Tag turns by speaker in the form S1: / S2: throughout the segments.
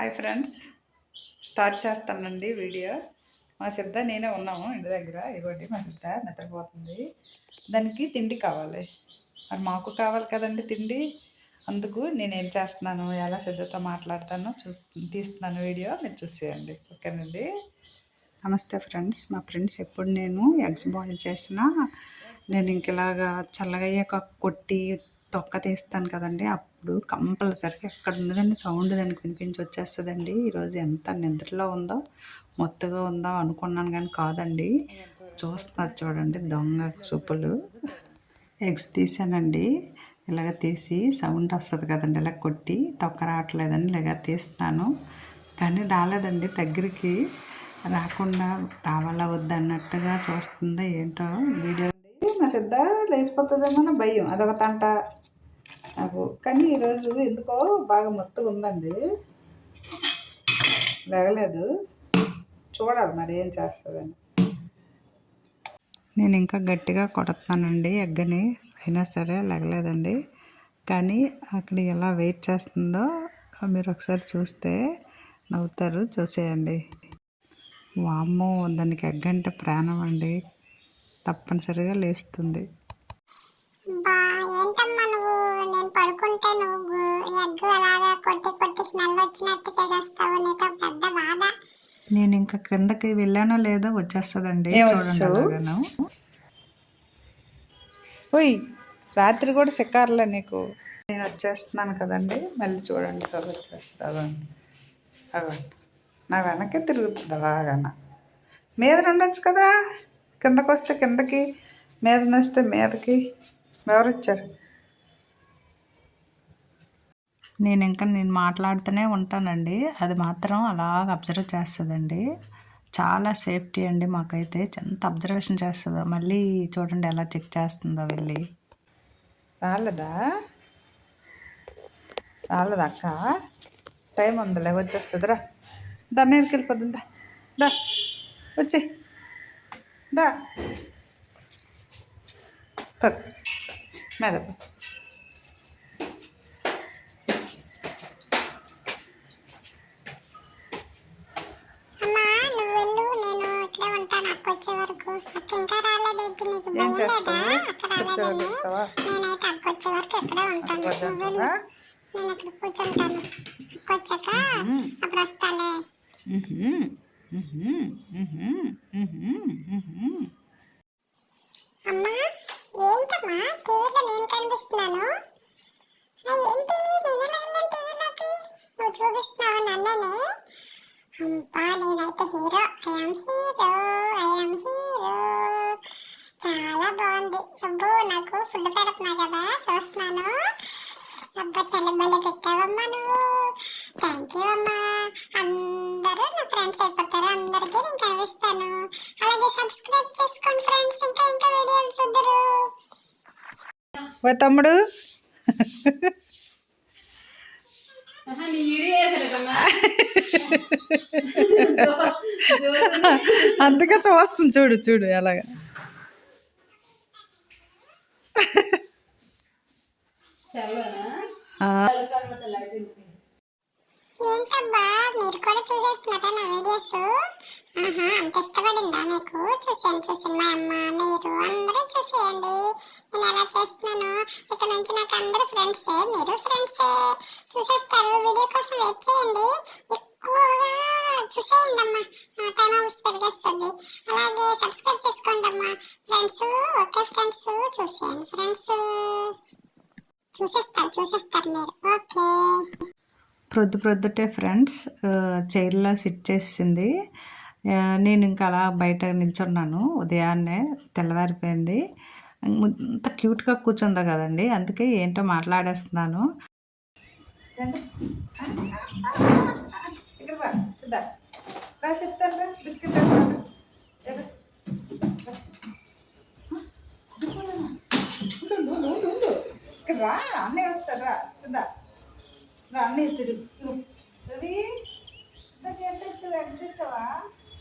S1: Hi friends, start చేస్తానండి video. మా సిద్ధ నేనే ఉన్నాము ఇంటి దగ్గర. ఇవ్వండి, మా సిద్ధ నిద్రపోతుంది. దానికి తిండి కావాలి, మరి మాకు కావాలి కదండి తిండి. అందుకు నేనేం చేస్తున్నాను, ఎలా సిద్ధతో మాట్లాడతానో తీస్తున్నాను వీడియో. మీరు చూసేయండి, ఓకేనండి. నమస్తే ఫ్రెండ్స్. మా ఫ్రెండ్స్ ఎప్పుడు నేను ఎగ్స్ బాయిల్ చేసినా నేను ఇంకలాగా చల్లగయ్యాక కొట్టి తొక్క తీస్తాను కదండి, అప్పుడు కంపల్సరిగా ఎక్కడ ఉన్నదండి సౌండ్ దానికి వినిపించి వచ్చేస్తుందండి. ఈరోజు ఎంత నిద్రలో ఉందో, మొత్తగా ఉందో అనుకున్నాను కానీ కాదండి. చూస్తున్నారు చూడండి, దొంగ చూపులు. ఎగ్స్ తీసానండి, ఇలాగ తీసి సౌండ్ వస్తుంది కదండి, ఇలా కొట్టి తొక్క రావట్లేదని ఇలాగ తీస్తున్నాను. కానీ రాలేదండి, దగ్గరికి రాకుండా రావాలా వద్దు అన్నట్టుగా చూస్తుందో ఏంటో వీడియో. నా సిద్ధ లేచిపోతుందేమో నా భయం, అదొక తంట నాకు. కానీ ఈరోజు ఎందుకో బాగా మొత్తుగా ఉందండి, లేగలేదు. చూడాలి మరి ఏం చేస్తుందని. నేను ఇంకా గట్టిగా కొడుతున్నానండి ఎగ్గని, అయినా సరే లేగలేదండి. కానీ అక్కడ ఎలా వెయిట్ చేస్తుందో మీరు ఒకసారి చూస్తే నవ్వుతారు, చూసేయండి. వామ్మో, దానికి ఎగ్గంటే ప్రాణం అండి, తప్పనిసరిగా లేస్తుంది.
S2: ఏంటమ్మా నువ్వు, నేను పడుకుంటే నువ్వు ఎగ్గు అలాగా కొట్టి కొట్టి స్మెల్ వచ్చినట్టు చేసేస్తావు, నీతో పెద్ద బాధ.
S1: నేను ఇంకా క్రిందకి వెళ్ళానో లేదో వచ్చేస్తుందండి, చూడండి అలాగాను. ఓయ్, రాత్రి కూడా షికారులే నీకు. నేను వచ్చేస్తున్నాను కదండి, మళ్ళీ చూడండి వచ్చేస్తుందండి. అవ్వండి, నా వెనకే తిరుగుతుంది అలాగన. మీద ఉండొచ్చు కదా, కిందకు వస్తే కిందకి, మీద నొస్తే మీదకి. ఎవరు వచ్చారు? నేను మాట్లాడుతూనే ఉంటానండి, అది మాత్రం అలాగ అబ్జర్వ్ చేస్తుందండి. చాలా సేఫ్టీ అండి మాకైతే, ఎంత అబ్జర్వేషన్ చేస్తుందో. మళ్ళీ చూడండి ఎలా చెక్ చేస్తుందో వెళ్ళి. రాలేదా అక్క, టైం ఉందిలే, వచ్చేస్తుందిరా. దా మీదకి వెళ్ళిపోతుందా, దా వచ్చి దా మీద. ఏం చేస్తావు? కూర్చోబెడతావా?
S2: అమ్మా ఏంటమ్మా టీవీలో నేను కనిపిస్తున్నాను? ఏంటి నేను ఎలా వెళ్ళాను టీవీలోకి? నువ్వు చూపిస్తున్నావు నన్ననే? అబ్బా, నేనైతే హీరో. I'm hero. చాలా బాగుంది. అబ్బో, నాకు ఫుడ్ పెడుతున్నా కదా, చూస్తున్నాను. అబ్బా, చల్లబల్ల పెట్టావమ్మా నువ్వు. థ్యాంక్ యూ అమ్మా. అందరూ నా ఫ్రెండ్స్ అయిపోతారు, అందరికీ నేను కనిపిస్తాను. అలాగే సబ్స్క్రైబ్ చేసుకోండి ఫ్రెండ్స్, ఇంకా ఇంకా వీడియోలు చూద్దరు.
S1: ఓ తమ్ముడు, అందుకే చూస్తుంది, చూడు చూడు ఎలాగా.
S2: ఏంటబ్బా, మీరు కూడా చూసేస్తున్నారా నా వీడియోస్? అంత ఇష్టపడిందా మీకు? చూసాను మా అమ్మ, మీరు అందరూ చూసేయండి నేను ఎలా చేస్తున్నాను. ఇక్కడ నుంచి నాకు అందరూ ఫ్రెండ్సే, మీరు ఫ్రెండ్సే. చూసేస్తారు, వీడియో కోసం వెయిట్ చేయండి. ఎక్కువగా చూసేయండి అమ్మా, టైం అవర్స్ పెరిగేస్తుంది. అలాగే సబ్స్క్రైబ్ చేసుకోండి అమ్మా ఫ్రెండ్స్. ఓకే ఫ్రెండ్స్, చూసేయండి ఫ్రెండ్స్. చూసేస్తారు మీరు. ఓకే.
S1: ప్రొద్దుటే ఫ్రెండ్స్ చైర్లో సిట్ చేసింది. నేను ఇంకా అలా బయట నిల్చున్నాను. ఉదయాన్నే తెల్లవారిపోయింది. అంత క్యూట్గా కూర్చుందో కదండి, అందుకే ఏంటో మాట్లాడేస్తున్నాను. రా, అన్నీ వస్తారా సిద్ధా, అన్నీ వచ్చాడు. రవి, ఎగ్గిచ్చావా?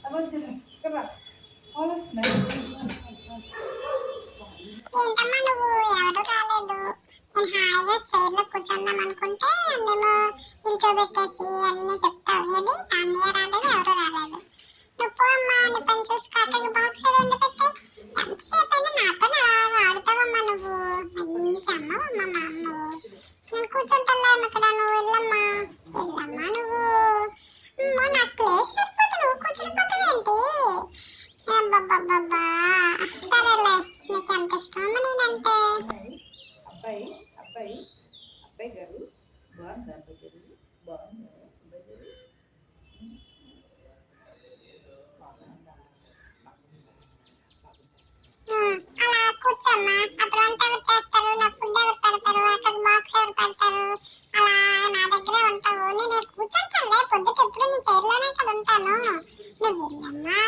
S1: అవి వచ్చింది కదా, ఫోన్ వస్తున్నాయి.
S2: ఏంటమ్మా నువ్వు, ఎవరు రాలేదు. నేను హాయిగా చైర్లో కూర్చుందాం అనుకుంటే నేమో నిల్చోబెట్టేసి అన్నీ చెప్తా ఉంటాను. నువ్వు వెళ్ళమ్మా